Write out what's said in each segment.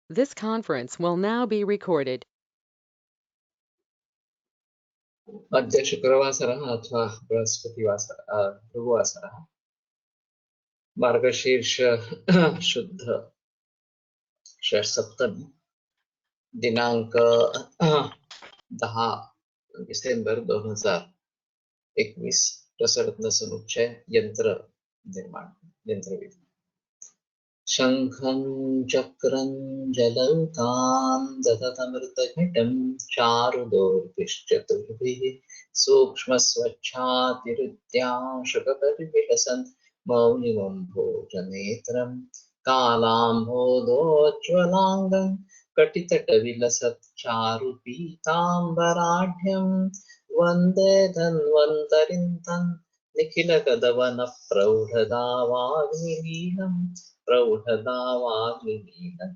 This conference will now be recorded. अद्य शुक्रवासरः अथवा बृहस्पतिवासरः भृगुवासरः मार्गशीर्ष शुद्ध षट्सप्तमी दिनांक 10 डिसेंबर 2021 रसरत्न समुच्चय यंत्र निर्माण यंत्रविधि शंखं चक्रं जलौकां दधतमृतघटं चारुदोर्भिश्चतुर्भिः सूक्ष्मस्वच्छातिरुद्यांशकपरिविलसन् मौलिमं भोजनेत्रं कालाम्भोदोज्ज्वलाङ्गं कटितटविलसच्चारुपीताम्बराढ्यं वन्दे धन्वन्तरिं तं निखिलकदवनप्रौढदावाग्निलीनं प्रौढदावाग्निलीनं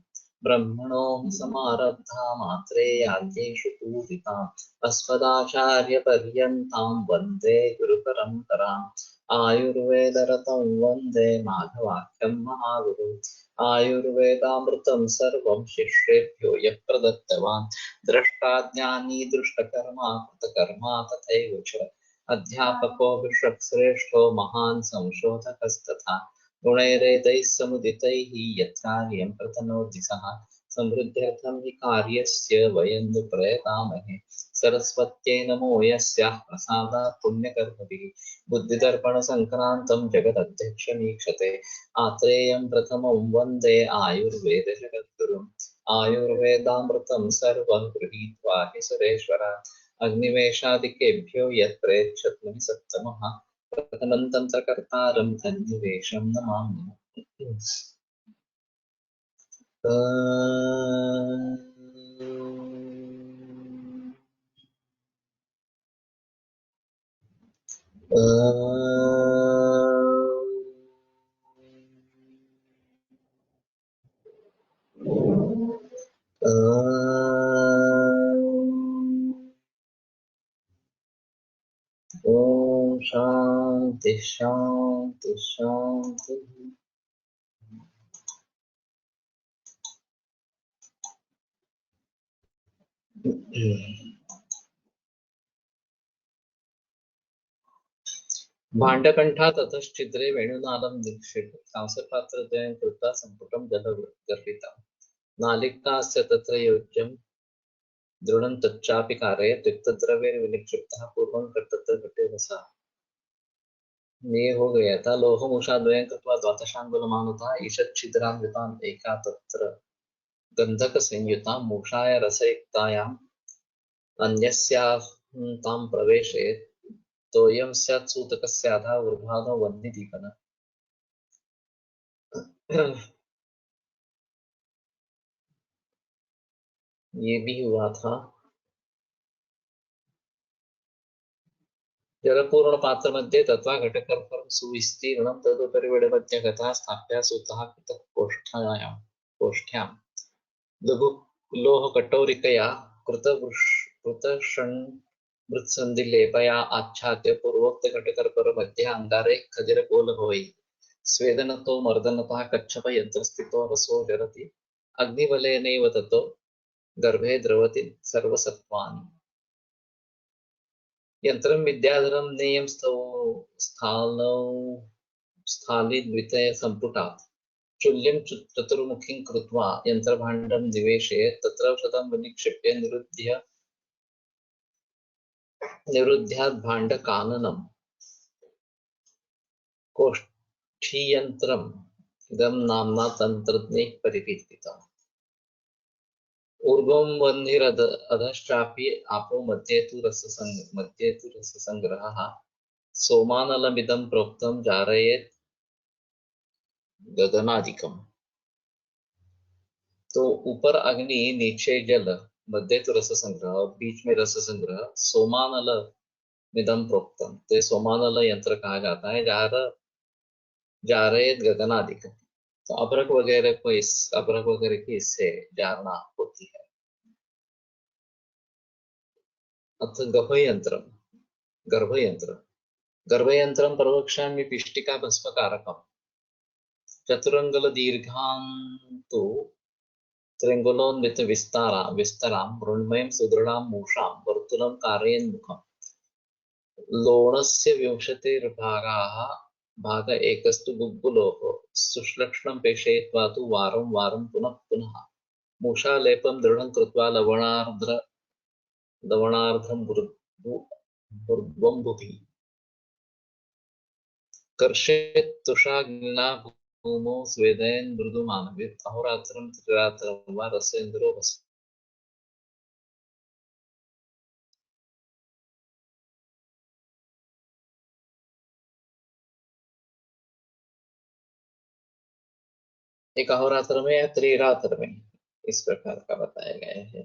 ब्रह्मणो समारब्धा मात्रेयाद्येषु पूजिताम् अस्मदाचार्यपर्यन्तां वन्दे गुरुपरम्पराम् आयुर्वेदरतं वन्दे माधवाख्यं महागुरुम् आयुर्वेदामृतं सर्वं शिष्येभ्यो यः प्रदत्तवान् द्रष्टाज्ञानी दृष्टकर्मा कृतकर्मा तथैव च अध्यापको विश्वश्रेष्ठो महान् संशोधकस्तथा गुणैरेतैः समुदितैः यत्कार्यं प्रतनोति सः समृद्ध्यर्थं हि कार्यस्य वयं नु प्रयतामहे सरस्वत्यै नमो यस्याः प्रसादात् पुण्यकर्मभिः बुद्धिदर्पणसङ्क्रान्तं जगदध्यक्षमीक्षते आत्रेयं प्रथमं वन्दे आयुर्वेदजगद्गुरुम् आयुर्वेदामृतं सर्वं गृहीत्वा हि सुरेश्वरा अग्निवेशादिकेभ्यो यत् प्रेच्छत्नुहि सत्तमः प्रथमं तन्त्रकर्तारं धन्यवेषं नमामि ओम शांति शांति शांति भाण्डकण्ठा ततश्चिद्रे वेणुनादं निक्षिप्य कांसपात्रद्वयं कृत्वा सम्पुटं जलगर्भितं नालिकास्य तत्र योज्यं दृढं तच्चापि कारयत् तिक्तद्रव्यैर्विनिक्षिप्तः पूर्वं तत्र घटे रसः ये हो गया था लोहमुषाद्वयं कृत्वा द्वादशाङ्गुलमानतः ईषच्छिद्रान्विताम् एका तत्र गन्धकसंयुतां मूषाय रसयुक्तायाम् अन्यस्यां तां प्रवेशयेत् तोयं स्यात् सूतकस्य अधः ऊर्ध्वाधो वह्निदीपन ये भी हुआ था जलपूर्ण पात्र मध्ये तत्वा घटकर्परं सुविस्तीर्णं तदुपरि विडमध्यगतः स्थाप्य सूतः कृतः कोष्ठ्यां लघु लोहकटोरिकया कृतषण्मृत्सन्धिलेपया आच्छाद्य पूर्वोक्तघटकर्पर मध्ये अङ्गारे खदिरकोलभवै स्वेदनतो मर्दनतः कच्छपयन्त्रस्थितो रसो जरति अग्निबलेनैव ततो गर्भे द्रवति सर्वसत्त्वानि यन्त्रं विद्याधरं नेयं स्थालिद्वितय सम्पुटात् चुल्यं चतुर्मुखीं कृत्वा यन्त्रभाण्डं निवेशयेत् तत्रौषधं विनिक्षिप्य निरुध्यात् भाण्डकाननं कोष्ठीयन्त्रम् इदं नाम्ना तन्त्रज्ञैः परिकीर्तितम् ऊर्ध्वं वह्निरधश्चापि आपो मध्ये तु रससंग्रहः सोमानलमिदं प्रोक्तं जारयेत् गगनादिकम् तो ऊपर अग्नि नीचे जल मध्य तो रस संग्रह बीच में रस संग्रह सोमानल मिदम प्रोक्तम तो सोमानल यंत्र कहा जाता है जारयेत गगनादिक तो अभ्रक वगैरह को इस अभ्रक वगैरह की इससे जारना होती है अथ गर्भयंत्रम प्रवक्ष्यामि पिष्टिका भस्मकारकम चतुरंगल दीर्घांतो त्रिंगुलोन्मित विस्तरां मृण्मयं सुदृढां मूषां वर्तुलं कारयन्मुखम् लोणस्य विंशतिर्भागाः भाग एकस्तु गुग्गुलोः सुश्लक्ष्णं पेषयित्वा तु वारं वारं पुनः पुनः मूषालेपं दृढं कृत्वा लवणार्धं बुर्द्वम्बुभिः कर्षेत्तुषाग्निना भूमौ स्वेदयन् मृदुमानवेत् अहोरात्रं त्रिरात्रं वा रसेन्द्रो वस। एक अहोरात्र में या त्रिरात्र में इस प्रकार का बताया गया है।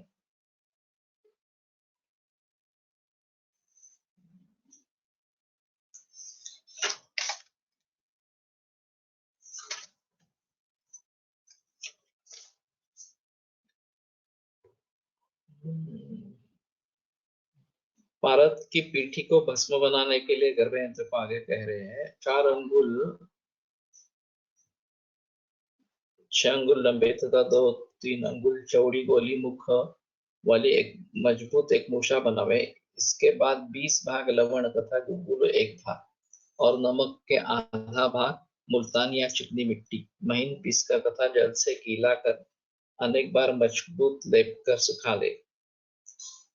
भारत की पीठी को भस्म बनाने के लिए गर्भ यंत्र को आगे कह रहे हैं। 6 अंगुल लंबे तथा 2-3 अंगुल चौड़ी गोली मुख वाली एक मजबूत एक मूषा बनावे। इसके बाद 20 भाग लवण तथा गुग्गुल एक भाग और नमक के आधा भाग मुल्तान या चिकनी मिट्टी महीन पीसकर तथा जल से गीला कर अनेक बार मजबूत लेप कर सुखा ले।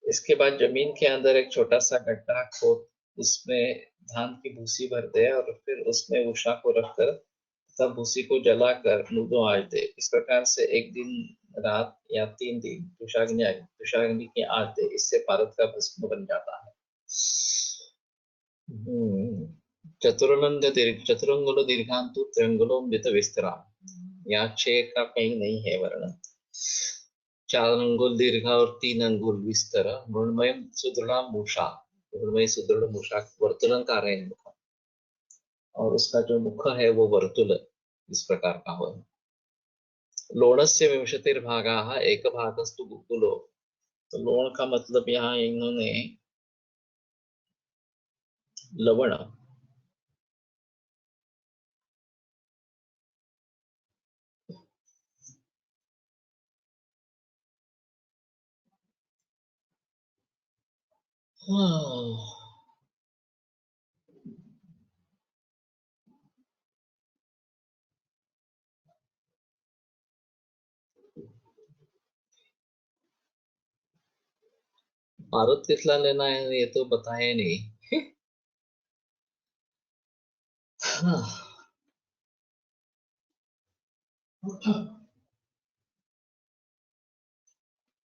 इसके बाद जमीन के अंदर एक छोटा सा गड्ढा खोद उसमें धान की भूसी भर दे और फिर उसमें उषा को रखकर तब भूसी को जलाकर मुदो आँच दे। इस प्रकार से एक दिन रात या 3 दिन तुषाग्नि की आँच दे। इससे भारत का भस्म बन जाता है। चतुरंगुल दीर्घांतु त्रिंगुलोन्वित विस्तरा। यहाँ 6 का कहीं नहीं है वर्णन। 4 अंगुल दीर्घ और 3 अंगुल विस्तर मृण्मय सुदृढ़ मूषा मृण्मय सुदृढ़ मूषा वर्तुलन कारयन् मुखम् और उसका जो मुख है वो वर्तुल इस प्रकार का हो। लोणस्य विंशतिर्भागाः एक भागस्तु गुग्गुलो। तो लोण का मतलब यहाँ इन्होंने लवण भारत कितना लेना है ये तो बताया नहीं।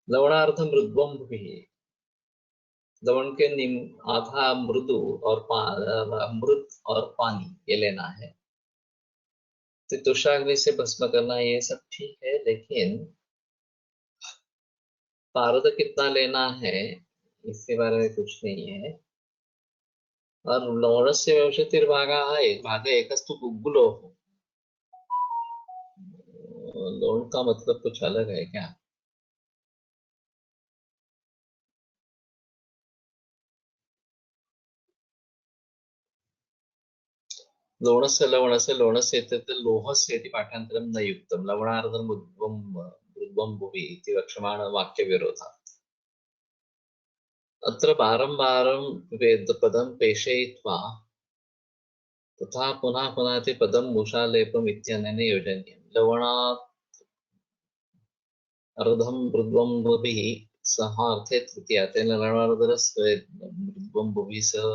लवणार्थ मृद्वम भी लवण के आधा मृदु और अमृत और पानी ये लेना है। तो तुषाग्नि से भस्म करना ये सब ठीक है, लेकिन पारद कितना लेना है इसके बारे में कुछ नहीं है। और लवणस्य विंशतिर्भागाः भाग एकस्तु गुग्गुलो। लवण का मतलब कुछ अलग है क्या? लवणस्य लवणस्य लवणस्य इत्यत्र लोहस्य इति पाठान्तरं न युक्तं। लवणार्धम् ऊर्ध्वं भुवि इति वक्ष्यमाणवाक्यविरोधः। अत्र बारं वेदपदं प्रेषयित्वा तथा पुनः पुनः इति पदं मूषालेपम् इत्यनेन योजनीयं। लवणात् अर्धं मृद्वम्बुभिः सह अर्थे तृतीया तेन लवणार्धस्य मृद्वम्बुभिः सह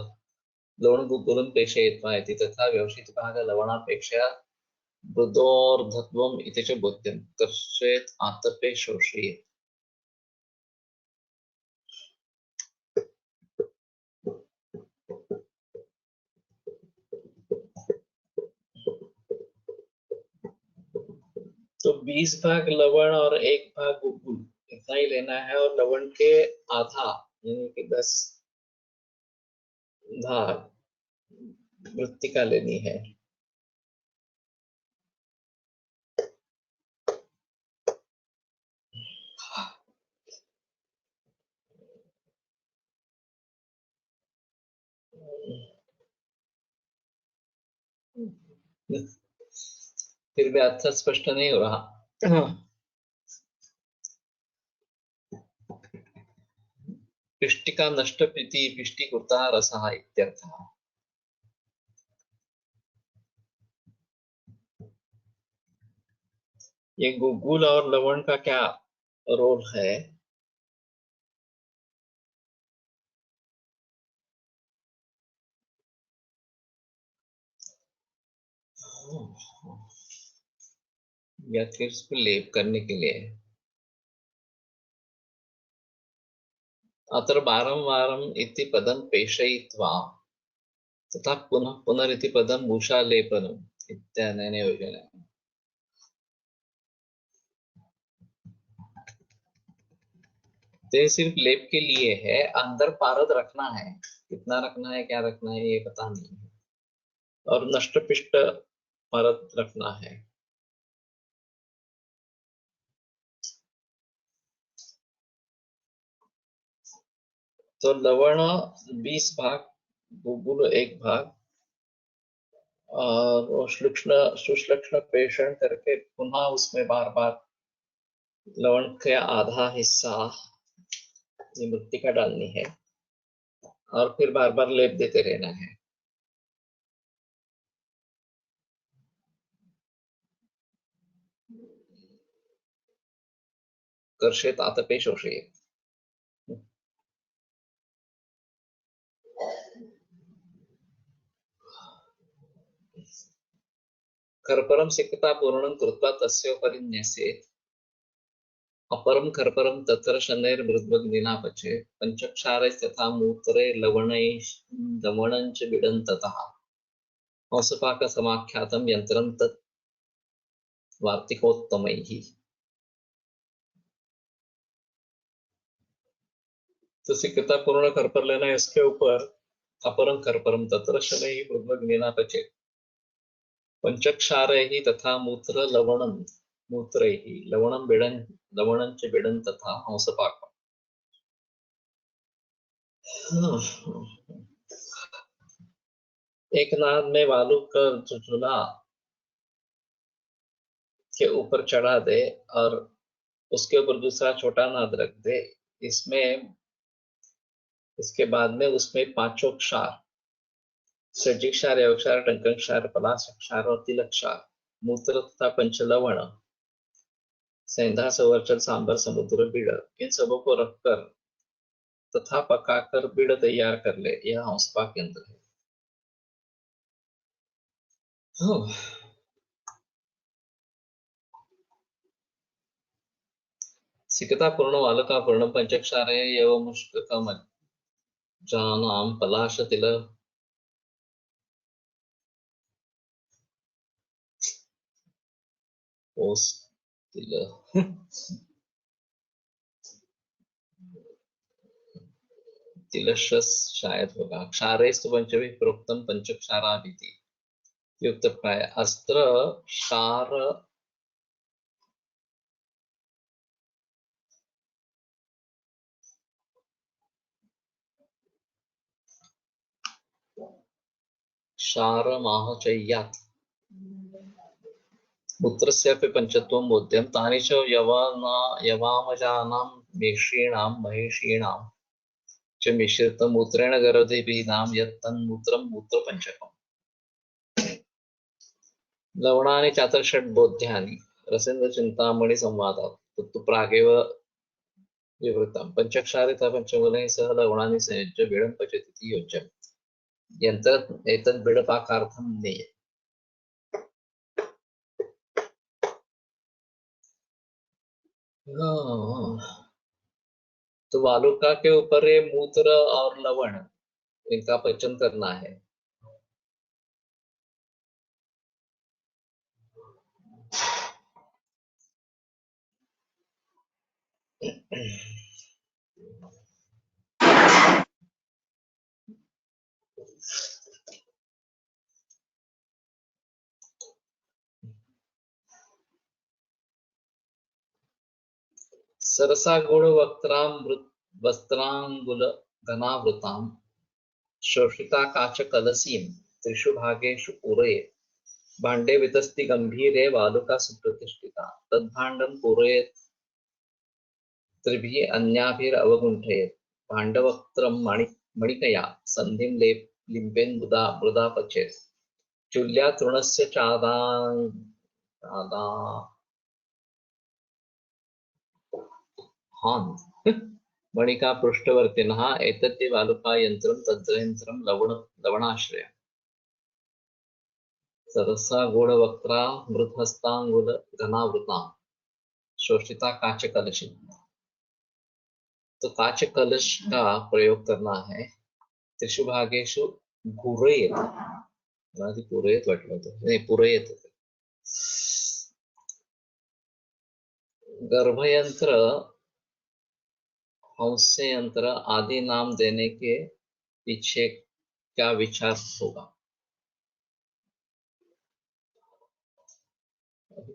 लवणगुग्गुलं प्रेषयित्वा इति तथा व्यवसितभागः लवणापेक्षया मृदोर्धत्वम् इति च बोध्यं। कर्षेत् आतपे शोषयेत्। तो 20 भाग लवण और 1 भाग गुग्गुल इतना ही लेना है और लवण के आधा यानी कि 10 भाग मृत्तिका लेनी है। फिर भी अर्थ स्पष्ट नहीं हो रहा। पिष्टिका नष्टप्रीति पिष्टिकृता रसः इत्यर्थः। ये गुगुल और लवण का क्या रोल है? या फिर इसको लेप करने के लिए। अत्र वारं इति पदं पेषयित्वा तथा पुनः पुनरिति पदं भूषालेपनम् इत्यनेन योजनेन। तो सिर्फ लेप के लिए है, अंदर पारद रखना है, कितना रखना है क्या रखना है ये पता नहीं है, और नष्ट पिष्ट पारद रखना है। तो लवण 20 भाग, गुगुल 1 भाग, और सुश्लक्षण पेषण करके पुनः उसमें बार बार लवण का आधा हिस्सा ये मृत्तिका डालनी है और फिर बार बार लेप देते रहना है। कर्षेत आतपे शोषयेत। कर्परम सिक्ता पूर्णं कृत्वा तस्योपरि न्यसेत्। अपरम कर्परम तत्र शनैर्मृद्वग्निना पचेत्। पंचक्षारैस्तथा मूत्रे लवणञ्च विडन्ततः। हंसपाकसमाख्यातं यन्त्रं तत् वार्तिकोत्तमैः। तो सिक्ता पूर्ण कर्पर लेना है, इसके ऊपर अपरम कर्परम तत्र शनैः मृद्वग्निना पचेत्। पंचक्षारैः तथा मूत्र लवणं मूत्रैः लवणञ्च बिडन् तथा हंसपाकम्। एक नाद में वालू का चूल्हा के ऊपर चढ़ा दे और उसके ऊपर दूसरा छोटा नाद रख दे। इसमें इसके बाद में उसमें पांचों क्षार, सज्जिक्षार, यवक्षार, टंकक्षार, पलाशक्षार और तिलक्षार, मूत्र तथा पंचलवण, सेंधा, सवर्चल, सांबर, समुद्र, बीड़, इन सबों को रखकर तथा पकाकर बीड़ तैयार कर ले। यह हंसपाक यंत्र है। सिकता पूर्ण वालका पूर्ण पंचक्षारे एवं मुष्ककम जानाम पलाश तिल ओस तिल तिलशस शायद होगा। क्षारेस्तु पंचभी प्रोक्तम पंचक्षाराभिति युक्त प्राय अस्त्र क्षार क्षारमाहचय्यात् पुत्रस्यापि पंचत्वं बोध्यं। तानि च यवामजानां मेषीणां महिषीणां च मिश्रितं मूत्रेण गर्भधिपीनां यत्तन्मूत्रं मूत्रपञ्चकम्। लवणानि चातुर्षड्बोध्यानि रसेन्द्रचिन्तामणि संवादात् तत्तु प्रागेव विवृतम्। पंचक्षारिता पंचमूलैः सह लवणानि संयुज्य बीडं पचतीति योज्यम्। यंत्र एतद् बीडपाकार्थं नेय। तो वालुका के ऊपर ये मूत्र और लवण इनका पचन करना है। सरसा गुण वस्त्रांगुल घनावृतां शोषिता काच कलसीं त्रिषु भागेषु पूरयेत्। भाण्डे वितस्ति गंभीरे वालुका सुप्रतिष्ठिता। तद्भाण्डं पूरयेत् त्रिभिः अन्याभिरवगुण्ठयेत्। भाण्डवक्त्रं मणिकया सन्धिं लिम्पेन् मृदा पचेत् चुल्या तृणस्य चादाहान् मणिका पृष्ठवर्तिनः एतद्धि वालुकायन्त्रं तद्यन्त्रं लवणाश्रयम् सरसा गूढ़वक्त्रा मृदहस्तांगुल घनावृता शोषिता काच कलशी। तो काच कलश का प्रयोग करना है त्रिषु भागेषु पूरयेत पूरयेत वाटलं होतं नाही पूरयेत गर्भयंत्र हंस्ययंत्र आदि नाम देने के पीछे क्या विचार होगा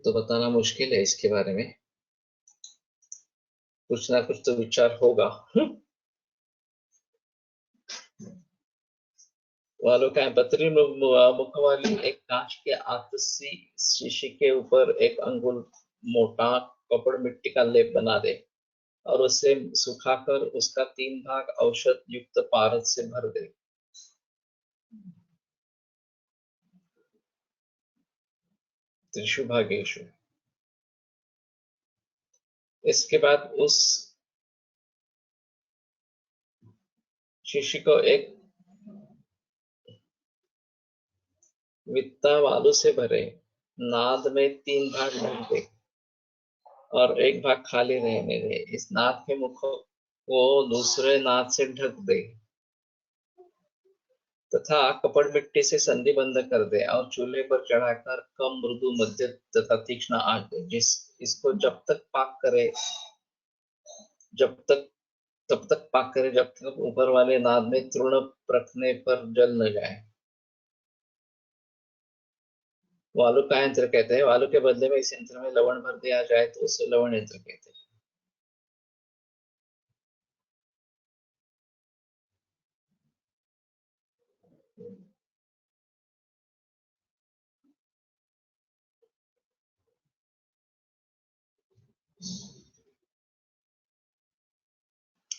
तो बताना मुश्किल है इसके बारे में कुछ ना कुछ तो विचार होगा वालों का बतरी मुख वाली एक कांच के आतसी शीशे के ऊपर एक अंगुल मोटा कपड़ मिट्टी का लेप बना दे और उसे सुखाकर उसका 3 भाग औषध युक्त पारद से भर दे। त्रिषु भागेषु। इसके बाद उस शीशी को एक वित्ता वालू से भरे नाद में 3 भाग भर दे और एक भाग खाली रहने दे। इस नाद के मुख को दूसरे नाद से ढक दे तथा कपड़ मिट्टी से संधि बंद कर दे और चूल्हे पर चढ़ाकर कम मृदु मध्य तथा तीक्ष्ण आंच दे। इसको जब तक पाक करे जब तक ऊपर वाले नाद में तृण रखने पर जल न जाए। वालु का यंत्र कहते हैं। वालु के बदले में इस यंत्र में लवण भर दिया जाए तो उसे लवण यंत्र कहते हैं।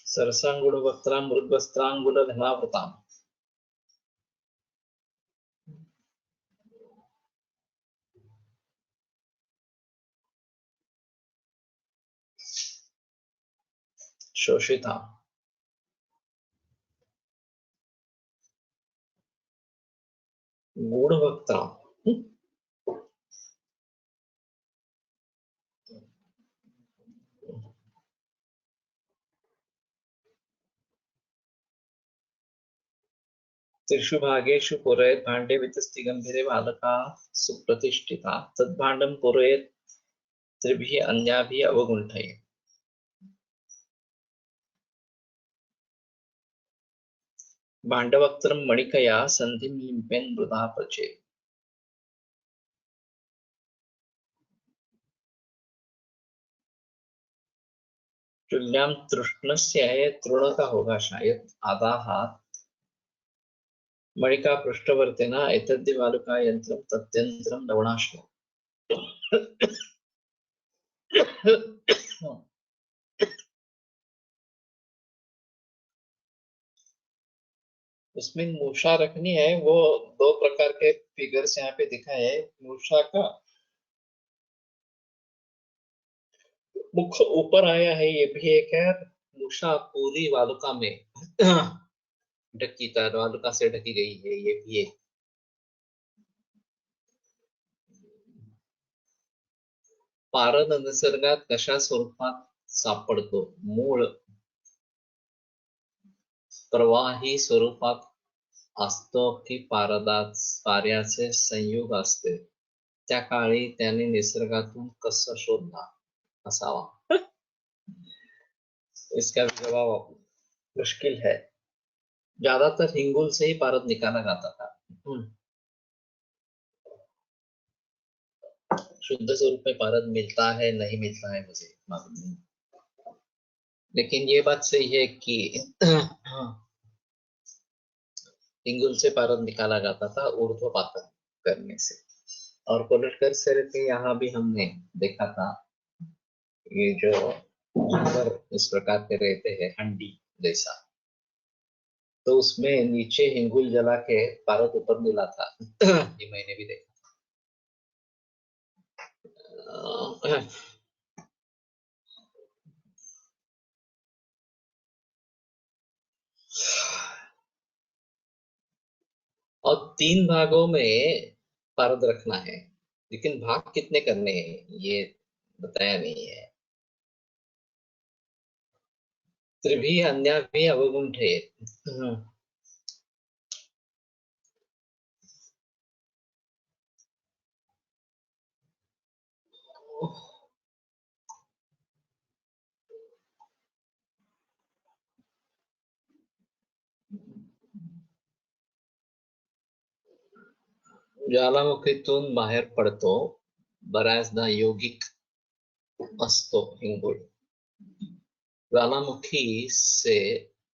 सरसांगुल वक्त्रां मृद्वस्त्रांगुल घनावृताम्। शोषिता गूढ़वक्ता त्रिषु भागेषु पुरयेत् भाण्डे वितस्तिगम्भीरे बालका सुप्रतिष्ठिता तद्भाण्डं पुरयेत् त्रिभिः अन्याभिः अवगुण्ठयेत्। भाण्डवक्त्रं मणिकया सन्धिं लिम्पेन् मृदा पचेत्। चुल्यां तृष्णस्य है तृण का होगा शायद आधा हाथ मणिका पृष्ठवर्तिना एतद्धि वालुका यंत्रं तत्यंत्रं लवणाश्रयम्। उसमें मूषा रखनी है। वो 2 प्रकार के फिगर्स यहाँ पे दिखाए है। मूषा का मुख ऊपर आया है ये भी एक है। मूषा पूरी वालुका में ढकी वालुका से ढकी गई है ये भी एक। पारद निसर्गात कशा स्वरूपात सापडतो मूळ प्रवाही स्वरूपात असतो की पार्याचे संयोग असते त्या काळी त्याने निसर्गातून कसं शोधला असावा। इसका जवाब मुश्किल है। ज्यादातर हिंगुल से ही पारद निकाला जाता था। शुद्ध स्वरूप में पारद मिलता है नहीं मिलता है मुझे मालूम नहीं, लेकिन ये बात सही है कि हिंगुल से पारद निकाला जाता था ऊर्ध्वपातन करने से। और कोलटकर सर के यहाँ भी हमने देखा था ये जो जानवर इस प्रकार के रहते हैं हंडी जैसा। तो उसमें नीचे हिंगुल जला के पारद ऊपर मिला था। ये मैंने भी देखा। और 3 भागों में पारद रखना है, लेकिन भाग कितने करने हैं ये बताया नहीं है। त्रिभी अन्या भी अवगुंठे। ज्वालामुखीतून बाहेर पडतो बऱ्याचदा यौगिक असतो हिंगुळ। ज्वालामुखी से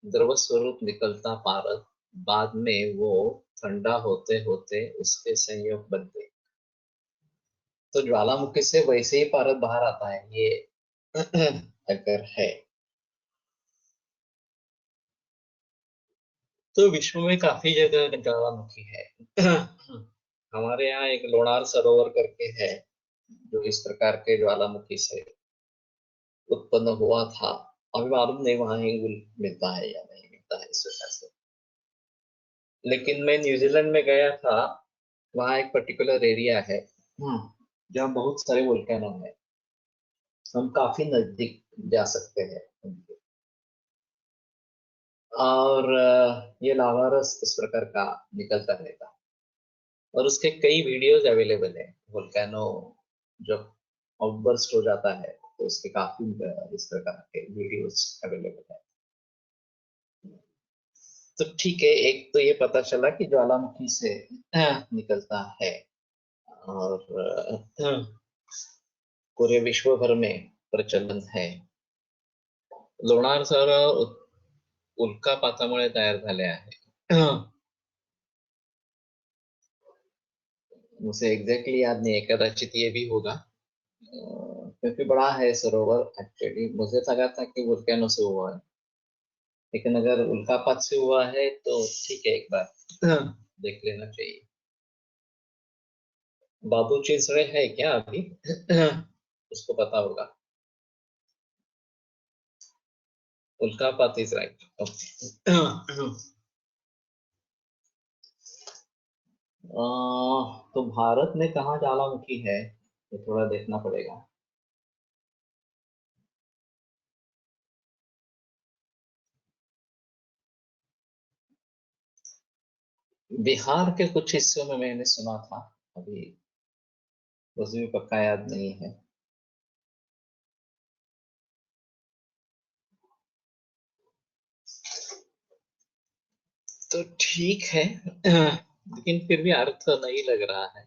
द्रव स्वरूप निकलता पारद बाद में वो ठंडा होते होते उसके संयोग बनते। तो ज्वालामुखी से वैसे ही पारद बाहर आता है ये अगर है तो विश्व में काफी जगह ज्वालामुखी है। हमारे यहाँ एक लोणार सरोवर करके है जो इस प्रकार के ज्वालामुखी से उत्पन्न हुआ था। अभी मालूम नहीं वहां हिंगुल मिलता है या नहीं मिलता है इस प्रकार से। लेकिन मैं न्यूजीलैंड में गया था, वहाँ एक पर्टिकुलर एरिया है जहाँ बहुत सारे वोल्केनो है। हम काफी नजदीक जा सकते हैं उनके। और ये लावा रस इस प्रकार का निकलता रहेगा और उसके कई वीडियोज अवेलेबल है। वोल्केनो जब आउटबर्स्ट हो जाता है तो उसके काफी इस प्रकार के वीडियोज अवेलेबल है। तो ठीक है, एक तो ये पता चला कि ज्वालामुखी से निकलता है और पूरे विश्व भर में प्रचलन है। लोणार सरोवर उल्कापातामुळे तयार झाले आहे। मुझे एग्जैक्टली याद नहीं है, कदाचित ये भी होगा क्योंकि बड़ा है सरोवर। एक्चुअली मुझे लगा था कि वोल्केनो से हुआ है, लेकिन अगर उल्कापात से हुआ है तो ठीक है, एक बार देख लेना चाहिए। बाबू चिंचड़े है क्या अभी? उसको पता होगा। उल्कापात इज राइट। तो भारत में कहाँ ज्वालामुखी है ये थोड़ा देखना पड़ेगा। बिहार के कुछ हिस्सों में मैंने सुना था, अभी उसे भी पक्का याद नहीं है। तो ठीक है, लेकिन फिर भी अर्थ नहीं लग रहा है।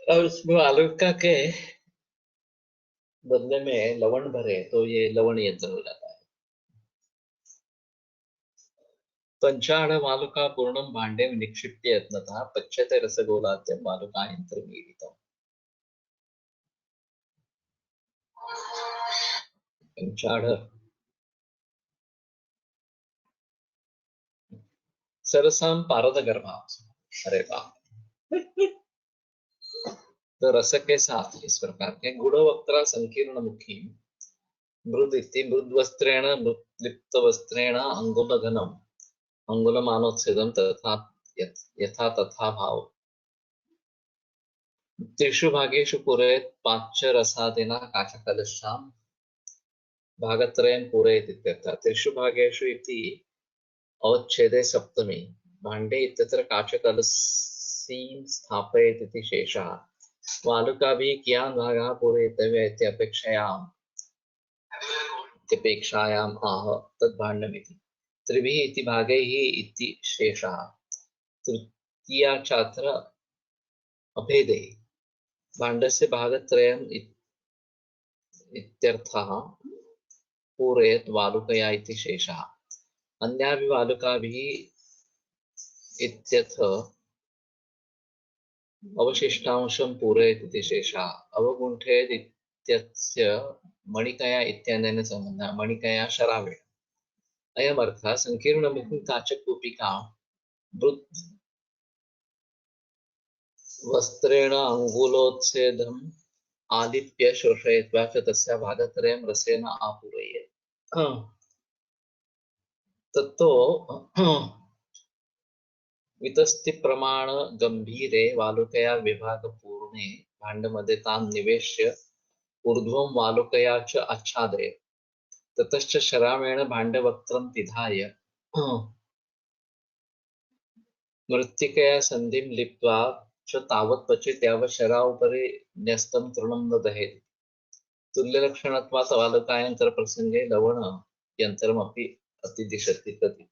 और उसमें आलू का के बदले में लवण भरे तो ये लवण यंत्र हो जाता है। पंचाड़ वालुका पूर्णम भांडे निक्षिप्य यत्नतः पच्यते रसगोलाद्यं वालुकायंत्रमीडितम्। पंचाड़ सरसम पारद गर्भा। अरे वाह। तो रस के साथ इस प्रकार के गुणवक्त्र संकीर्ण मुखी मृद इति मृद्वस्त्रेण मृत्लिप्त वस्त्रेण अंगुलघनम अंगुलमानोच्छेदम तथा यथा तथा भाव त्रिषु भागेषु पूरयेत् पांच रसादिना काचकलशां भागत्रयं पूरयेत् इत्यर्थः। त्रिषु भागेषु इति अवच्छेदे सप्तमी भाण्डे इत्यत्र काचकलशीं स्थापयेत् इति शेषः। वालुकाभिः कियान् भागः पूरयितव्यः इत्यपेक्षायाम् आह तद्भाण्डमिति। त्रिभिः इति भागैः इति शेषः। तृतीया चात्र अभेदे भाण्डस्य भागत्रयम् इत्यर्थः पूरयेत् वालुकया इति शेषः। अन्याभिः वालुकाभिः इत्यथ अवशिष्टांशं पूरयति इति शेषः अवगुण्ठेत् इत्यस्य मणिकया इत्यादेन सम्बन्धः मणिकया शरावेण अयमर्थः संकीर्णमुखी काचकूपिकां मृत् वस्त्रेण अङ्गुलोच्छेदम् आलिप्य शोषयित्वा च तस्य भागत्रयं रसेन आपूरयेत् तत्तो वितस्ति प्रमाण गंभीरे वालुकया विभागपूर्णे भाण्डमध्ये तान् निवेश्य ऊर्ध्वं वालुकया च आच्छादयेत् ततश्च शरावेण भाण्डवक्त्रं पिधाय मृत्तिकया सन्धिं लिप्त्वा च तावत् क्वचित् यावत् शरावुपरि न्यस्तं तृणं न दहेत् तुल्यलक्षणत्वात् वालुकायन्तरप्रसङ्गे लवणयन्त्रमपि अतिदिशति तदिति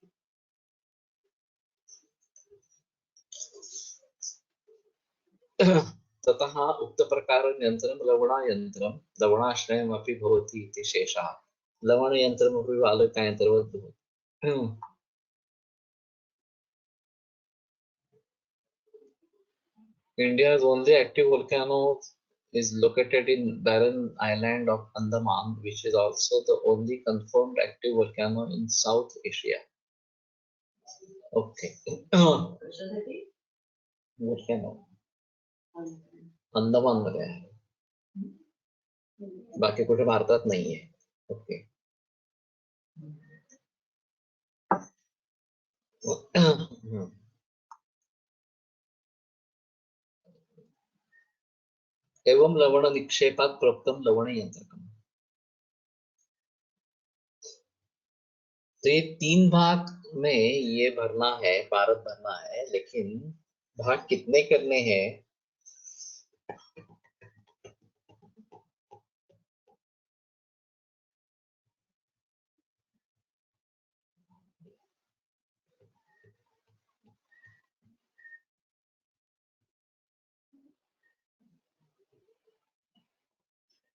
ततः उक्तप्रकारयन्त्रं लवणयन्त्रं लवणाश्रयमपि भवति इति शेषः लवणयन्त्रमपि वालुकायन्त्रवत् भवति India's only active volcano is located in barren island of Andaman, which is also the only confirmed active volcano in South Asia. Okay. volcano Andaman मध्ये आहे बाकी कुठे भारतात नाही आहे ओके एवं लवण निक्षेपात प्रोक्तम लवण यंत्रकम तो ये 3 भाग में ये भरना है पारद भरना है लेकिन भाग कितने करने हैं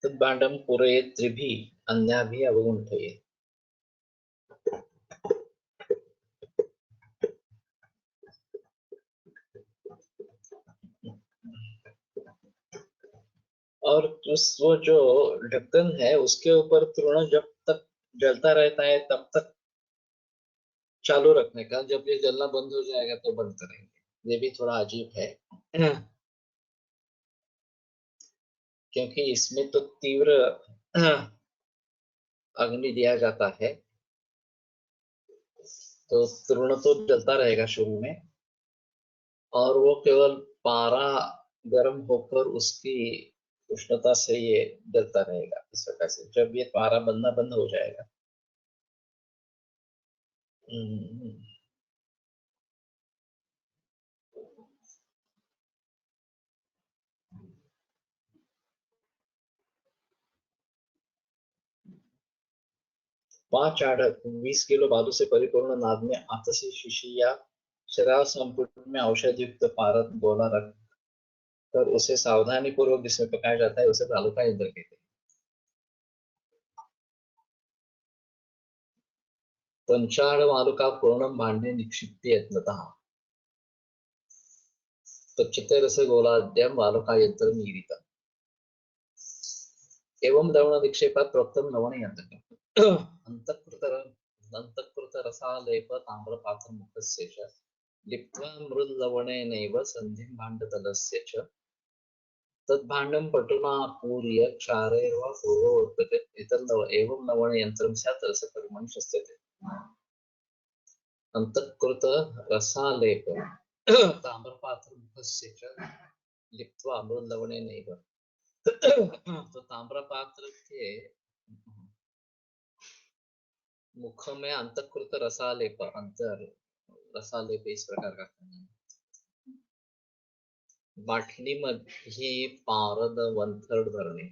तद्भाण्डं पूरयेत् त्रिभिः अन्याभिः अवगुण्ठयेत् और वो जो ढक्कन है उसके ऊपर तृण जब तक जलता रहता है तब तक चालू रखने का जब ये जलना बंद हो जाएगा तो बंद करेंगे ये भी थोड़ा अजीब है क्योंकि इसमें तो तीव्र अग्नि दिया जाता है तो तृण तो जलता रहेगा शुरू में और वो केवल पारा गर्म होकर उसकी उष्णता से ये जलता रहेगा इस प्रकार से जब ये पारा बनना बंद हो जाएगा 20 किलो बालू से परिपूर्ण नाद में आतसी शीशी या शराब संपुट में औषध युक्त पारद गोला रख कर उसे सावधानी पूर्वक जिसमें पकाया जाता है उसे बालू का यंत्र कहते हैं पंचाड़ बालू का पूर्णम भांडे निक्षिप्य यत्नतः तच्चिते रस गोलाद्यम बालू का यंत्र मीरित एवं लवण निक्षेपात प्रोक्तम लवण यंत्र अंतःकृत रसालेप ताम्रपात्र मुखस्य च लिप्त्वा मृल्लवणेनैव सन्धिं भाण्डतलस्य च तद्भाण्डं पटुना पूर्य क्षारैर्वा पूर्ववर्तते एवं लवणयन्त्रं स्यात् रसकर्मणि शस्यते अंतःकृत रसालेप ताम्रपात्रमुखस्य च लिप्त्वा मृल्लवणेनैव तो ताम्रपात्र के मुख में अंतःकृत रसालेप अंतर रसालेप इस प्रकार का बाटलीमध्ये पारद 1/3 भरने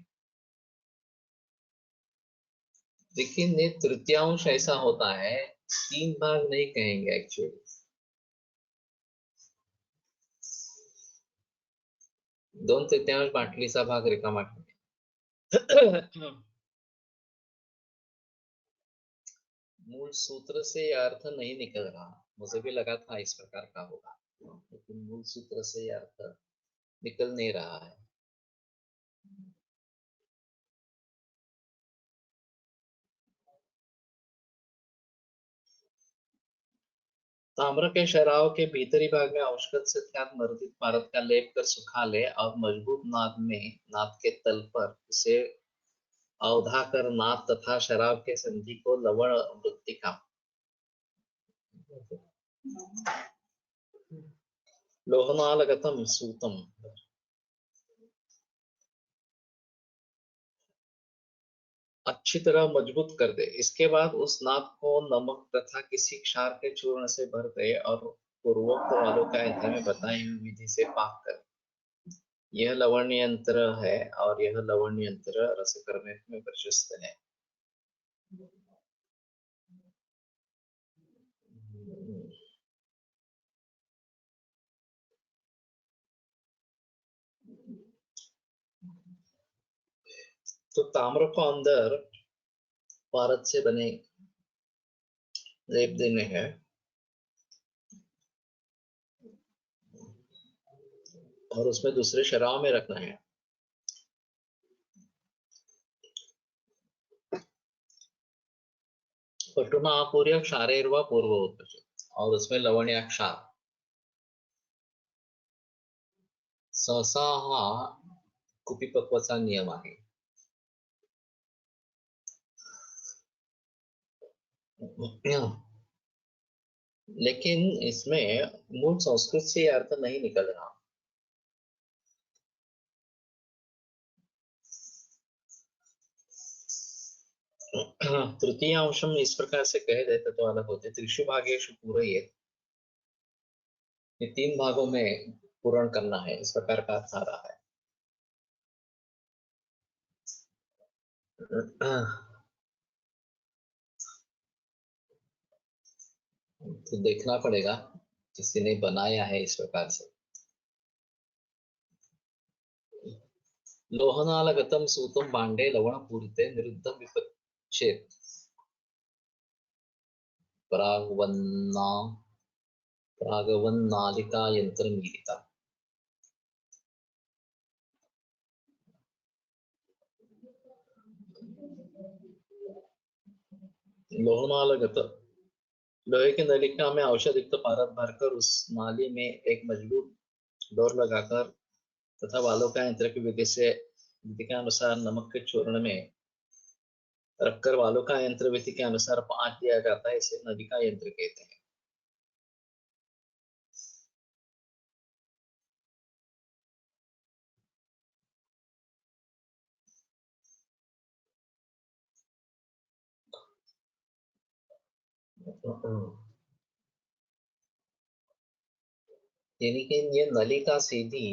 लेकिन ये तृतीयांश ऐसा होता है 3 भाग नहीं कहेंगे एक्चुअली 2/3 बाटलीचा भाग रिकामा ठेवणे मूल सूत्र से यह अर्थ नहीं निकल रहा मुझे भी लगा था इस प्रकार का होगा लेकिन मूल सूत्र से यह अर्थ निकल नहीं रहा है। ताम्र के शराव के भीतरी भाग में औषध से ध्यात मर्दित पारद का लेप कर सुखा ले और मजबूत नाद के तल पर इसे अवधा कर नाद तथा शराब के संधि को लवण मृत्तिका लोहनालगतम सूतम अच्छी तरह मजबूत कर दे। इसके बाद उस नाद को नमक तथा किसी क्षार के चूर्ण से भर दे और पूर्वोक्त वालों का यंत्र में बताई हुई विधि से पाक कर। यह लवण यंत्र है और यह लवण यंत्र रसकर्म में प्रशस्त है। तो ताम्र को अंदर पारद से बने लेप देने हैं और उसमें दूसरे शराब में रखना है। पटुना अपूर्य क्षारेर्वा पूर्ववत और उसमें लवण या क्षार सहसा हा कुपिपक्वचा नियम आहे। लेकिन इसमें मूल संस्कृत से यह अर्थ नहीं निकल रहा। तृतीय अंशम इस प्रकार से कह देते तो अलग होते। त्रिषु भागेषु पूरयेत्, ये 3 भागों में पूर्ण करना है, इस प्रकार का अर्थ आ रहा है। तो देखना पड़ेगा किसी ने बनाया है इस प्रकार से। लोहनालगतम सूतम भांडे लवण पूरिते निरुद्धम विपच्छेद प्रागवन्नालिका यंत्र मीलिता। लोहनालगत लोहे की नलिका में औषध युक्त पारद भरकर उस नाली में एक मजबूत डोर लगाकर तथा बालों का यंत्र की विधि के अनुसार नमक के चूर्ण में रखकर बालों का यंत्र विधि के अनुसार पाँच दिया जाता है। इसे नलिका यंत्र कहते हैं। यानी कि ये नलिका सीधी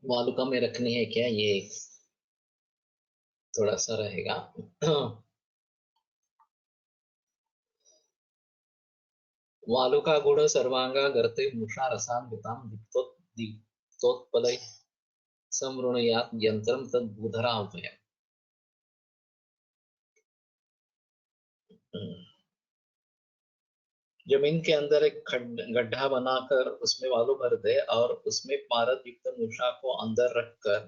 वालुका में रखनी है क्या, ये थोड़ा सा रहेगा। वालुका गुण सर्वांगा गर्ते मूषा रसान्विताम दीप्तोत्पलैः समृणुयात् यंत्रम तद्भूधरावतया। जमीन के अंदर एक गड्ढा बनाकर उसमें बालू भर दे और उसमें पारद युक्त मूषा को अंदर रखकर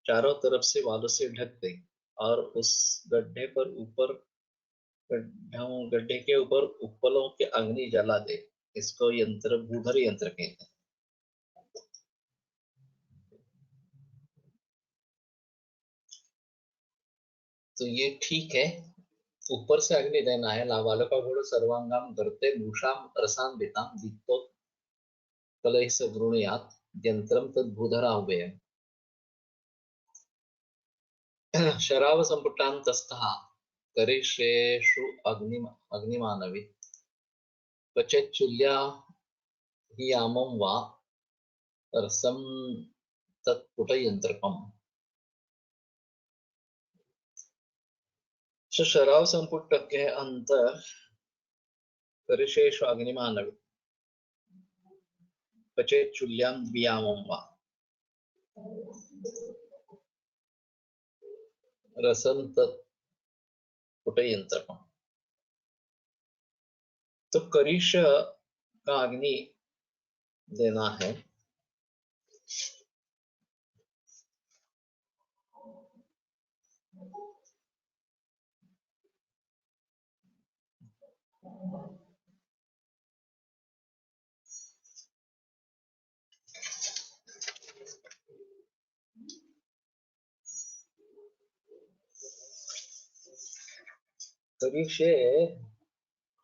चारों तरफ से बालू से ढक दे और उस गड्ढे पर ऊपर गड्ढे के ऊपर उपलों के अग्नि जला दे। इसको यंत्र भूधर यंत्र कहते हैं। तो ये ठीक है, ऊपर से अग्नि देना है। लावालो का गुण सर्वांगम गर्ते मूषाम रसान्विताम दीप्तोत्पलैः समृणुयात् यंत्रम तद्भूधरावतया। शराव संपुटान्तस्थः करिष्येषु अग्निमानवि क्वचिच्चुल्या हियामं वा रसं तत्पुटयंत्रकम्। शराव संपुट के अंतर करिष्येषु अग्निमानवि क्वचिच्चुल्यां हियामं वा रसं तत्पुटयंत्रकम्। तो करीश का अग्नि देना है। करीश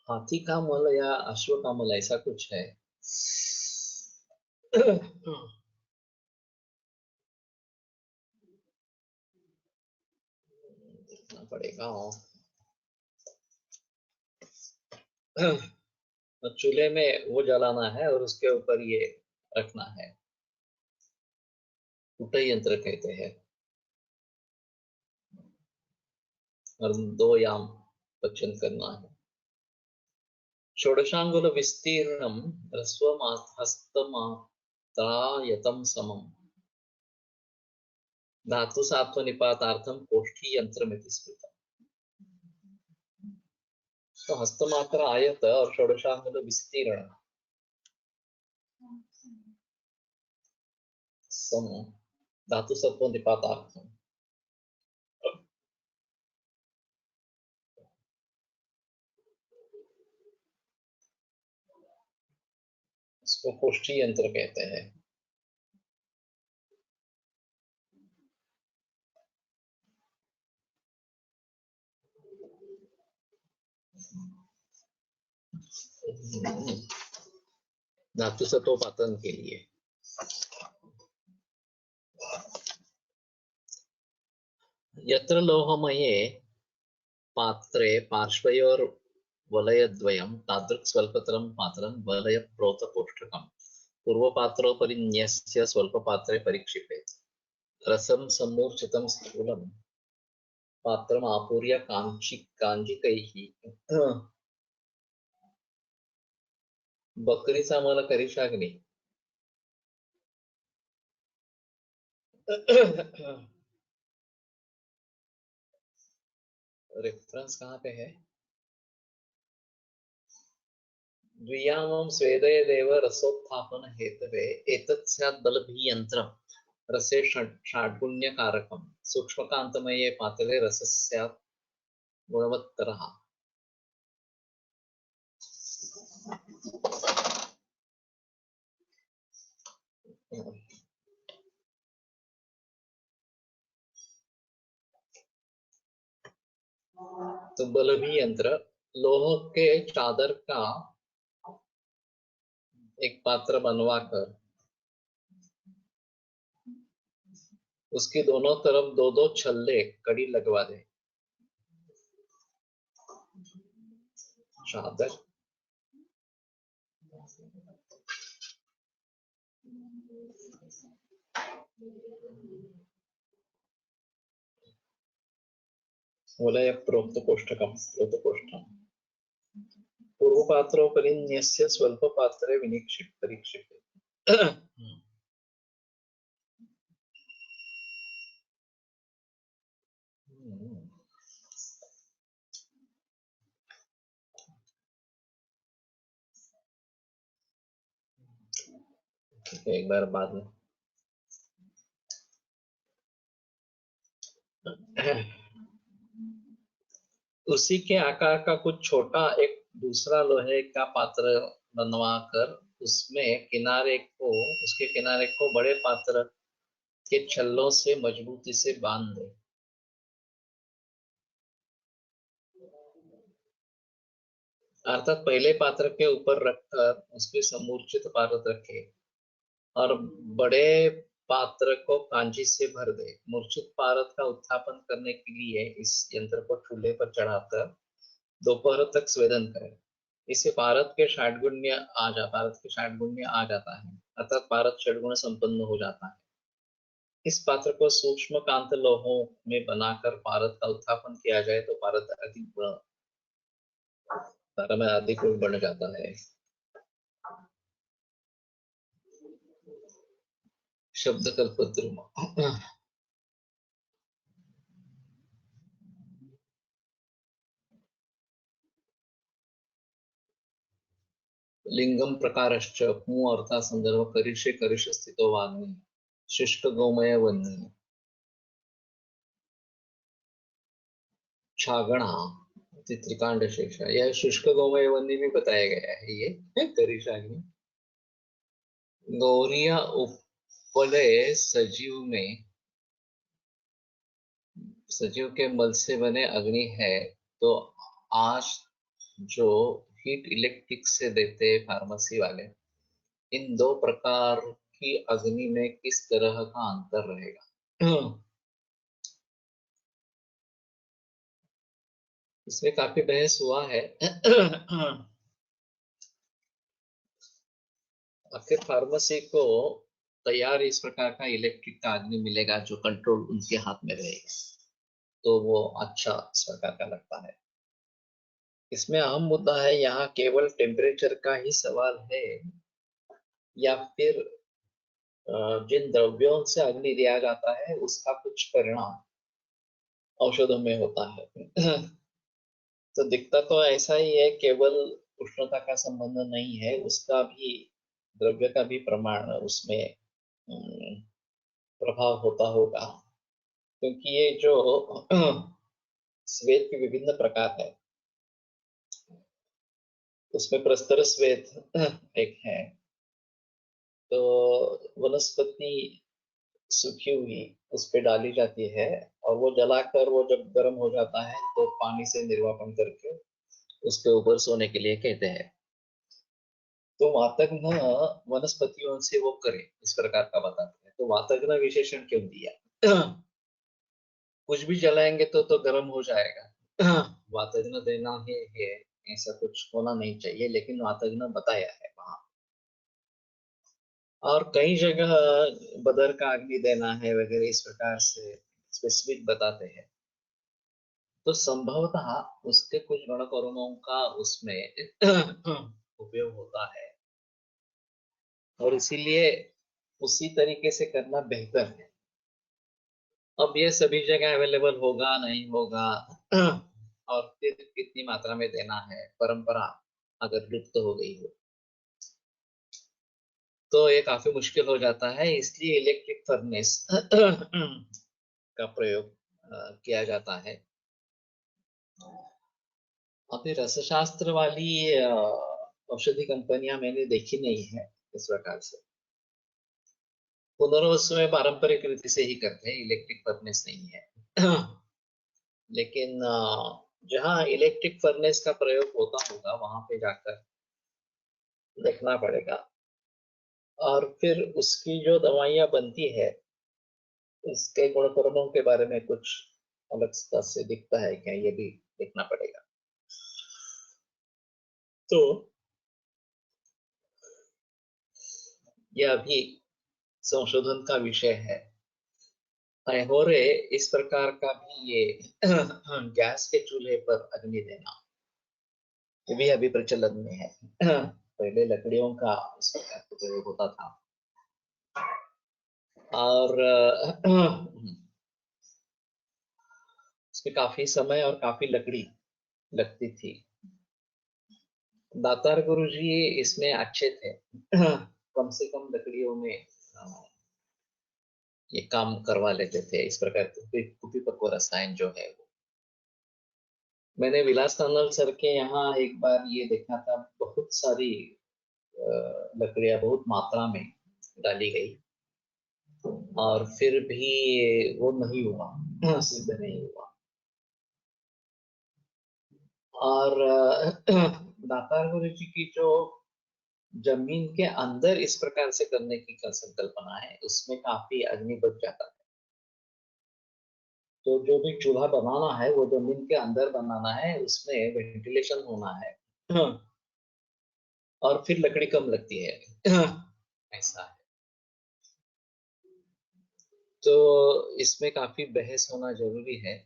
हाथी का मल या अश्व का मल ऐसा कुछ है। देखना पड़ेगा। तो चूल्हे में वो जलाना है और उसके ऊपर ये रखना है। कुटई यंत्र कहते हैं। और 2 याम पचन करना है। षोडशांगुल विस्तीर्णम हस्तमात्रायतम समम धातु सात्व निपातार्थम कोष्ठी यंत्र में स्मृतम। तो हस्तमात्र आयत और षोडशांगुल विस्तीर्ण सम धातु सत्व निपातार्थम। इसको कोष्ठी यंत्र कहते हैं। धातु सत्वोपातन के लिए। यत्र लोहमये पात्रे पार्श्वयोर वलयद्वयं तादृक् स्वल्पतरं पात्रं वलयप्रोतकोष्ठकं पूर्वपात्रोपरि न्यस्य स्वल्पपात्रे परिक्षिपेत् रसं सम्मूर्छितं स्थूलं पात्रम् आपूर्य कांजिकैः। बकरीचा मल करीशाग्नी। रेफरेंस कहाँ पे है? द्वियामं स्वेदयदेव रसोत्थापन हेतवे एतत् स्यात् बलभियन्त्रं रसे षाड्गुण्यकारकं सूक्ष्मकान्तमये पात्रे रसः स्यात् गुणवत्तरः। तो बलभियंत्र लोह के चादर का एक पात्र बनवाकर उसके दोनों तरफ 2-2 छल्ले कड़ी लगवा दे। चादर वलय प्रोक्तकोष्ठकं प्रोतकोष्ठम् पूर्वपात्रोपरि न्यस्य स्वल्पपात्रे परीक्षिपेत्। एक बार बाद में उसी के आकार का कुछ छोटा एक दूसरा लोहे का पात्र बनवाकर उसके किनारे को बड़े पात्र के छल्लों से मजबूती से बांध दे। अर्थात पहले पात्र के ऊपर रखकर उसके समूर्चित पारद रखे और बड़े पात्र को कांजी से भर दे। मूर्छित पारद का उत्थापन करने के लिए इस यंत्र को चूल्हे पर चढ़ाकर दोपहर तक स्वेदन करें। इससे पारद के षाड्गुण्य आ जाता है अर्थात पारद षड्गुण संपन्न हो जाता है। इस पात्र को सूक्ष्म कांत लोहों में बनाकर पारद का उत्थापन किया जाए तो पारद अधिक गुण बन जाता है। शब्द कल्पद्रुम। लिंगम प्रकारश्च पू अर्था संदर्भ करिष्ये करिष्य स्थितो वाग्मी शुष्क गोमय वन्नी छागणा त्रिकांड शेष। यह शुष्क गोमय वन्नी भी बताया गया है ये करिशाग्नि। गौरिया उपले सजीव के मल से बने अग्नि है, तो आज जो हीट इलेक्ट्रिक से देते फार्मेसी वाले, इन दो प्रकार की अग्नि में किस तरह का अंतर रहेगा? इसमें काफी बहस हुआ है। आखिर फार्मेसी को तैयार इस प्रकार का इलेक्ट्रिक का अग्नि मिलेगा जो कंट्रोल उनके हाथ में रहेगा, तो वो अच्छा इस प्रकार का लगता है। इसमें अहम मुद्दा है यहाँ केवल टेम्परेचर का ही सवाल है, या फिर जिन द्रव्यों से अग्नि दिया जाता है उसका कुछ परिणाम औषधों में होता है। तो दिखता तो ऐसा ही है, केवल उष्णता का संबंध नहीं है, उसका भी द्रव्य का भी प्रमाण उसमें प्रभाव होता होगा, क्योंकि ये जो श्वेत के विभिन्न प्रकार है, उसमें प्रस्तर श्वेत एक है। तो वनस्पति सूखी हुई उस पे डाली जाती है, और वो जलाकर वो जब गर्म हो जाता है तो पानी से निर्वापन करके उसके ऊपर सोने के लिए कहते हैं। तो वातग्न वनस्पतियों से वो करे इस प्रकार का बताते हैं। तो वातग्न विशेषण क्यों दिया? कुछ भी जलाएंगे तो गर्म हो जाएगा। वातग्न देना है, ऐसा कुछ होना नहीं चाहिए, लेकिन वातग्न बताया है वहां। और कई जगह बदर का अग्नि देना है वगैरह इस प्रकार से स्पेसिफिक बताते हैं। तो संभवतः उसके कुछ गुणकर्मों का उसमें उपयोग होता है, और इसीलिए उसी तरीके से करना बेहतर है। अब ये सभी जगह अवेलेबल होगा नहीं होगा, और फिर कितनी मात्रा में देना है, परंपरा अगर लुप्त हो गई हो तो ये काफी मुश्किल हो जाता है। इसलिए इलेक्ट्रिक फर्नेस का प्रयोग किया जाता है। अभी रसशास्त्र वाली औषधि कंपनियां मैंने देखी नहीं है इस प्रकार से। पुनर्वसु में पारंपरिक रीति से ही करते हैं, इलेक्ट्रिक फर्नेस नहीं है। लेकिन जहाँ इलेक्ट्रिक फर्नेस का प्रयोग होता होगा वहां पे जाकर देखना पड़ेगा। और फिर उसकी जो दवाइयाँ बनती है उसके गुणकर्मों के बारे में कुछ अलग से दिखता है क्या, ये भी देखना पड़ेगा। तो यह भी संशोधन का विषय है। और इस प्रकार का भी ये गैस के चूल्हे पर अग्नि देना, ये भी अभी प्रचलन में है। पहले लकड़ियों का इस प्रकार का प्रयोग होता था, और उसमें काफी समय और काफी लकड़ी लगती थी। दातार गुरु जी इसमें अच्छे थे। कम से कम लकड़ियों में ये काम करवा लेते थे। इस प्रकार के कुपी पक्व रसायन जो है वो मैंने विलास टनल सर के यहाँ एक बार ये देखा था, बहुत सारी लकड़ियां बहुत मात्रा में डाली गई, और फिर भी वो नहीं हुआ, सिद्ध नहीं हुआ। और दातार गुरु जी की जो जमीन के अंदर इस प्रकार से करने की संकल्पना है, उसमें काफी अग्नि बच जाता है। तो जो भी चूल्हा बनाना है वो जमीन के अंदर बनाना है, उसमें वेंटिलेशन होना है। और फिर लकड़ी कम लगती है। ऐसा है। तो इसमें काफी बहस होना जरूरी है।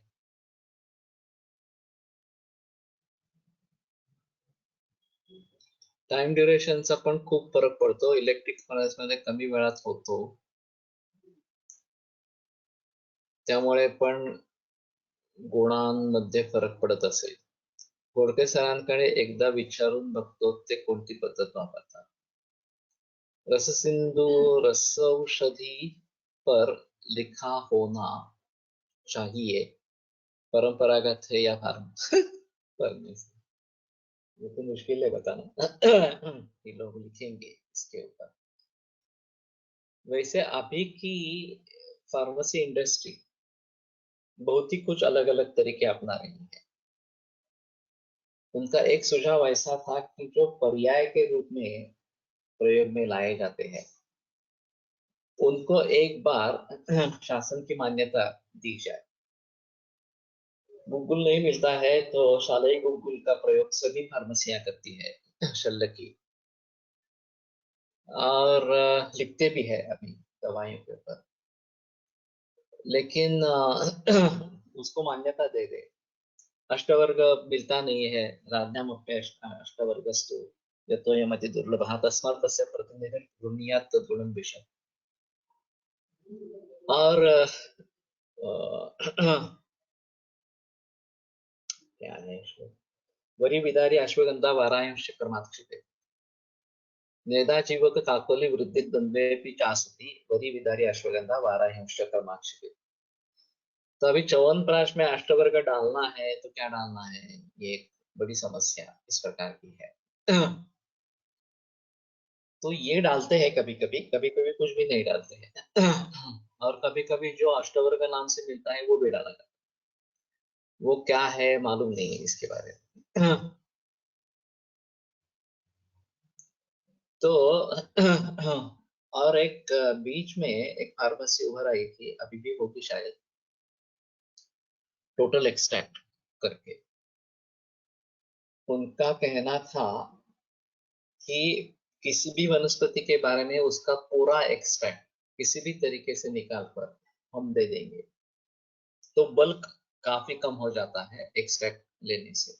टाइम ड्युरेशनचा पण खूप फरक पडतो, इलेक्ट्रिक फर्नेस मध्ये कमी वेळात होतो, त्यामुळे पण गुणांमध्ये फरक पडत असेल। गोडके सरांकडे एकदा विचारून बघतो ते कोणती पद्धत वापरतात. रससिंधू रसौषधी पर लिखा होना चाहिए, परंपरागत है या फार्मेसी। ये तो मुश्किल है बताना। ये लोग लिखेंगे इसके ऊपर। वैसे अभी की फार्मेसी इंडस्ट्री बहुत ही कुछ अलग-अलग तरीके अपना रही है। उनका एक सुझाव ऐसा था कि जो पर्याय के रूप में प्रयोग में लाए जाते हैं, उनको एक बार शासन की मान्यता दी जाए। गुग्गुल नहीं मिलता है तो शालई गुग्गुल का प्रयोग सभी फार्मेसियां करती है शल्य की, और लिखते भी है अभी दवाइयों के ऊपर, लेकिन उसको मान्यता दे दे। अष्टवर्ग मिलता नहीं है, राज्ञामप्य अष्टवर्गस्तु यतोऽयमति दुर्लभः तस्मात् तस्य प्रतिनिधिं गृह्णीयात् गुणं विशत्। और क्या है इसको, वरी विदारी अश्वगंधा वारायांश कर्माक्षिते नेदा जीवक काकोली वृद्धि द्वंद्वेपि चासति वरी विदारी अश्वगंधा वारायांश कर्माक्षिते। तो अभी च्यवनप्राश में अष्टवर्ग डालना है तो क्या डालना है, ये एक बड़ी समस्या इस प्रकार की है। तो ये डालते हैं कभी कभी, कभी कभी कुछ भी नहीं डालते हैं। और कभी कभी जो अष्टवर्ग नाम से मिलता है वो भी डाला जाता है, वो क्या है मालूम नहीं है इसके बारे में। तो और एक बीच में एक फार्मेसी उभर आई थी, अभी भी होगी शायद, टोटल एक्सट्रैक्ट करके। उनका कहना था कि किसी भी वनस्पति के बारे में उसका पूरा एक्सट्रैक्ट किसी भी तरीके से निकाल कर हम दे देंगे, तो बल्क काफी कम हो जाता है एक्सट्रैक्ट लेने से।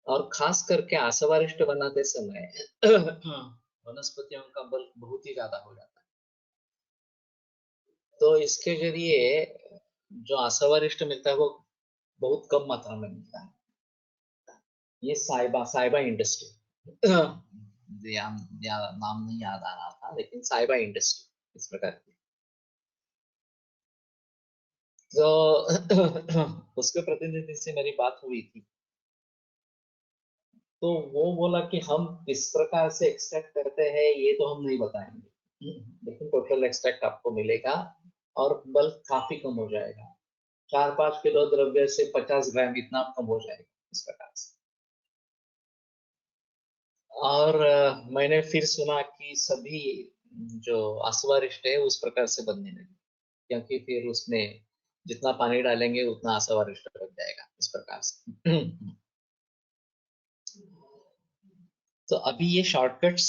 और खास करके आसवारिष्ट बनाते समय वनस्पतियों का बल्क बहुत ही ज्यादा हो जाता है, तो इसके जरिए जो आसवारिष्ट मिलता है वो बहुत कम मात्रा में मिलता है। ये साइबा साइबा इंडस्ट्री, नाम नहीं याद आ रहा था, लेकिन साइबा इंडस्ट्री इस प्रकार की। तो उसके प्रतिनिधि से मेरी बात हुई थी, तो वो बोला कि हम किस प्रकार से एक्सट्रैक्ट करते हैं ये तो हम नहीं बताएंगे, लेकिन टोटल एक्सट्रैक्ट आपको मिलेगा और बल्क काफी कम हो जाएगा। 4-5 किलो द्रव्य से 50 ग्राम इतना कम हो जाएगा इस प्रकार से। और मैंने फिर सुना कि सभी जो आसवारिष्ट है उस प्रकार से बनने लगी, क्योंकि फिर उसमें जितना पानी डालेंगे उतना आसवारिष्ट बन जाएगा इस प्रकार से। तो अभी ये शॉर्टकट्स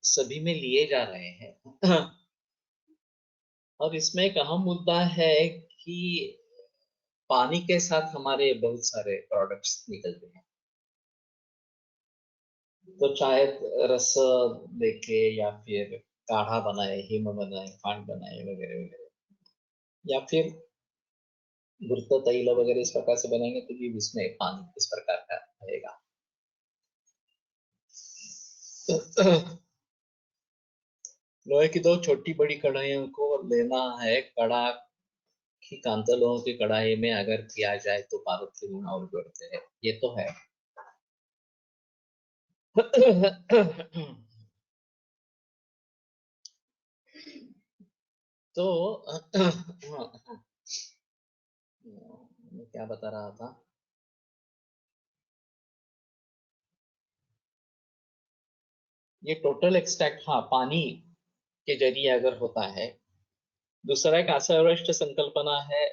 सभी में लिए जा रहे हैं। और इसमें एक अहम मुद्दा है कि पानी के साथ हमारे बहुत सारे प्रोडक्ट्स निकलते हैं, तो चाहे रस देखे या फिर काढ़ा बनाए, हिम बनाए, खांड बनाए वगैरह वगैरह, या फिर घृत तैल वगैरह इस प्रकार से बनाएंगे तो भी उसमें पानी इस प्रकार का रहेगा। लोहे की दो छोटी बड़ी कढ़ाइयों को लेना है, कड़ा की कांतलों की कढ़ाई में अगर किया जाए तो पारद के गुण और बढ़ते हैं, ये तो है। तो मैं क्या बता रहा था, ये टोटल एक्सट्रैक्ट, हाँ, पानी के जरिए अगर होता है। दूसरा एक आश्वरिष्ट संकल्पना है,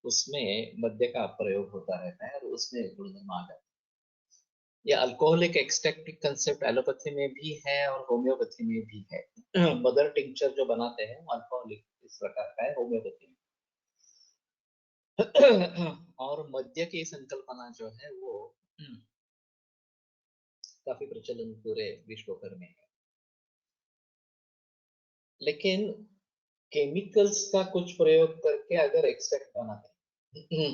उसमें मद्य का प्रयोग होता रहता है और उसमें गुणधर्म आ जाता है। ये अल्कोहलिक एक्सट्रैक्ट कंसेप्ट एलोपैथी में भी है और होम्योपैथी में भी है। मदर टिंचर जो बनाते हैं वो अल्कोहलिक इस प्रकार का है होम्योपैथी में। और मद्य की संकल्पना जो है वो काफी प्रचलन पूरे विश्व भर में है, लेकिन केमिकल्स का कुछ प्रयोग करके अगर एक्सट्रैक्ट बनाते हैं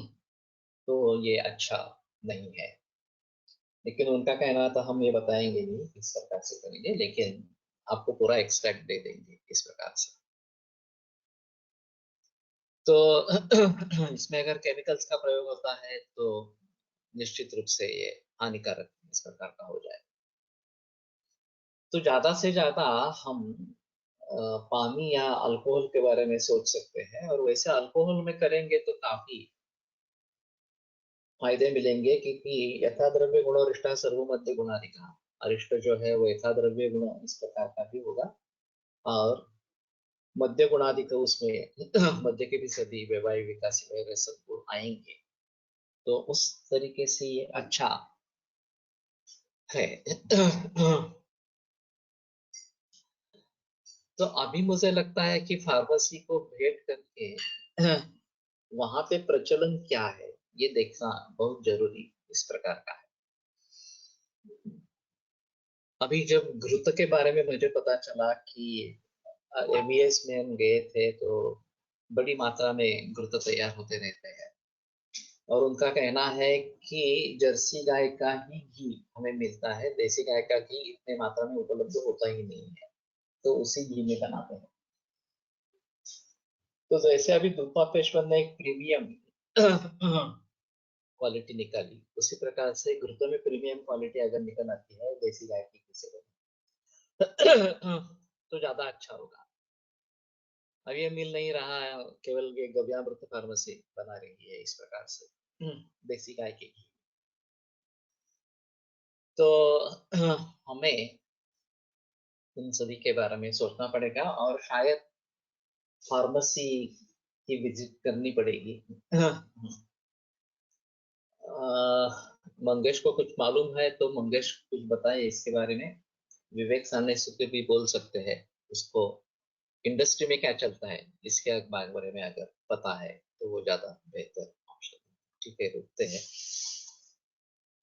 तो ये अच्छा नहीं है। लेकिन उनका कहना था हम ये बताएंगे नहीं किस प्रकार से करेंगे, लेकिन आपको पूरा एक्सट्रैक्ट दे देंगे इस प्रकार से। तो इसमें अगर केमिकल्स का प्रयोग होता है तो निश्चित रूप से ये हानिकारक इस प्रकार का हो जाए। तो ज्यादा से ज्यादा हम पानी या अल्कोहल के बारे में सोच सकते हैं, और वैसे अल्कोहल में करेंगे तो काफी फायदे मिलेंगे, क्योंकि यथा द्रव्य गुणोरिष्टा सर्वमध्य गुणाधिका, अरिष्ट जो है वो यथा द्रव्य गुण इस प्रकार का भी होगा, और मध्य गुणाधिक उसमें मध्य के भी सभी वैवाहिक विकास वगैरह सब गुण आएंगे। तो उस तरीके से ये अच्छा है। तो अभी मुझे लगता है कि फार्मेसी को भेंट करके वहां पे प्रचलन क्या है ये देखना बहुत जरूरी इस प्रकार का है। अभी जब घृत के बारे में मुझे पता चला कि एमईएस में हम गए थे, तो बड़ी मात्रा में घृत तैयार होते रहते हैं, और उनका कहना है कि जर्सी गाय का ही घी हमें मिलता है, देसी गाय का घी इतने मात्रा में उपलब्ध होता ही नहीं है, तो उसी घी में बनाते हैं। तो जैसे अभी दूधपाक पेशवर ने एक प्रीमियम क्वालिटी निकाली, उसी प्रकार से घृतों में प्रीमियम क्वालिटी अगर निकल आती है देसी गाय की घी से तो ज्यादा अच्छा होगा। अब ये मिल नहीं रहा है, केवल ये गव्यामृत फार्मेसी बना रही है इस प्रकार से देसी गाय की घी। तो हमें इन सभी के बारे में सोचना पड़ेगा, और शायद फार्मेसी की विजिट करनी पड़ेगी। मंगेश को कुछ मालूम है तो मंगेश कुछ बताए इसके बारे में। विवेक सामने से भी बोल सकते हैं, उसको इंडस्ट्री में क्या चलता है इसके बारे में अगर पता है तो वो ज्यादा बेहतर ऑप्शन। ठीक है, रुकते हैं।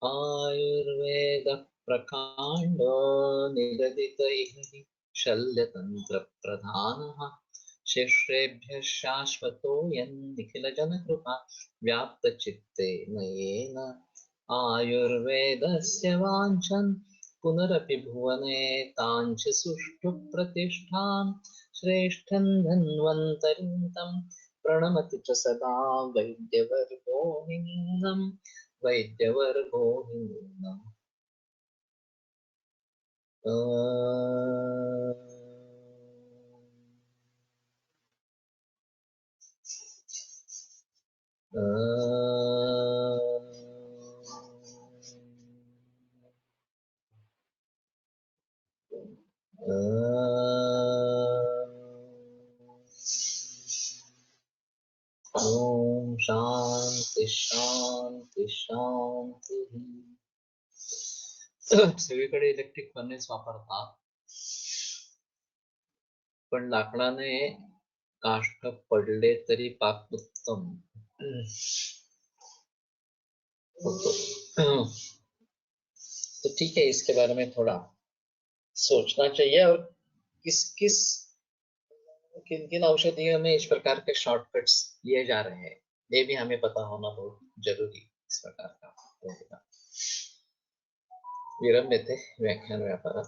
आयुर्वेद प्रकांड निगदित शल्यतंत्र प्रधानः शिष्येभ्यः शाश्वतोऽयं निखिलजनकृपा व्याप्तचित्ते नयेन आयुर्वेदस्य वाञ्छन् पुनरपि भुवने ताञ्च सुष्ठु प्रतिष्ठां श्रेष्ठं धन्वन्तरिं तं प्रणमति च सदा वैद्यवर्गो हि वैद्यवर्गो हि नूनम्। ओम शांति शांति शांति। सगळीकडे इलेक्ट्रिक फर्नेस वापरतात, पण लाकडाने काष्ठ पडले तरी पाक उत्तम होतो। तो ठीक है, इसके बारे में थोड़ा सोचना चाहिए, और किस किस किन किन औषधियों में इस प्रकार के शॉर्टकट्स लिए जा रहे हैं ये भी हमें पता होना बहुत जरूरी इस प्रकार का होगा। विरम्यते व्याख्यान व्यापार।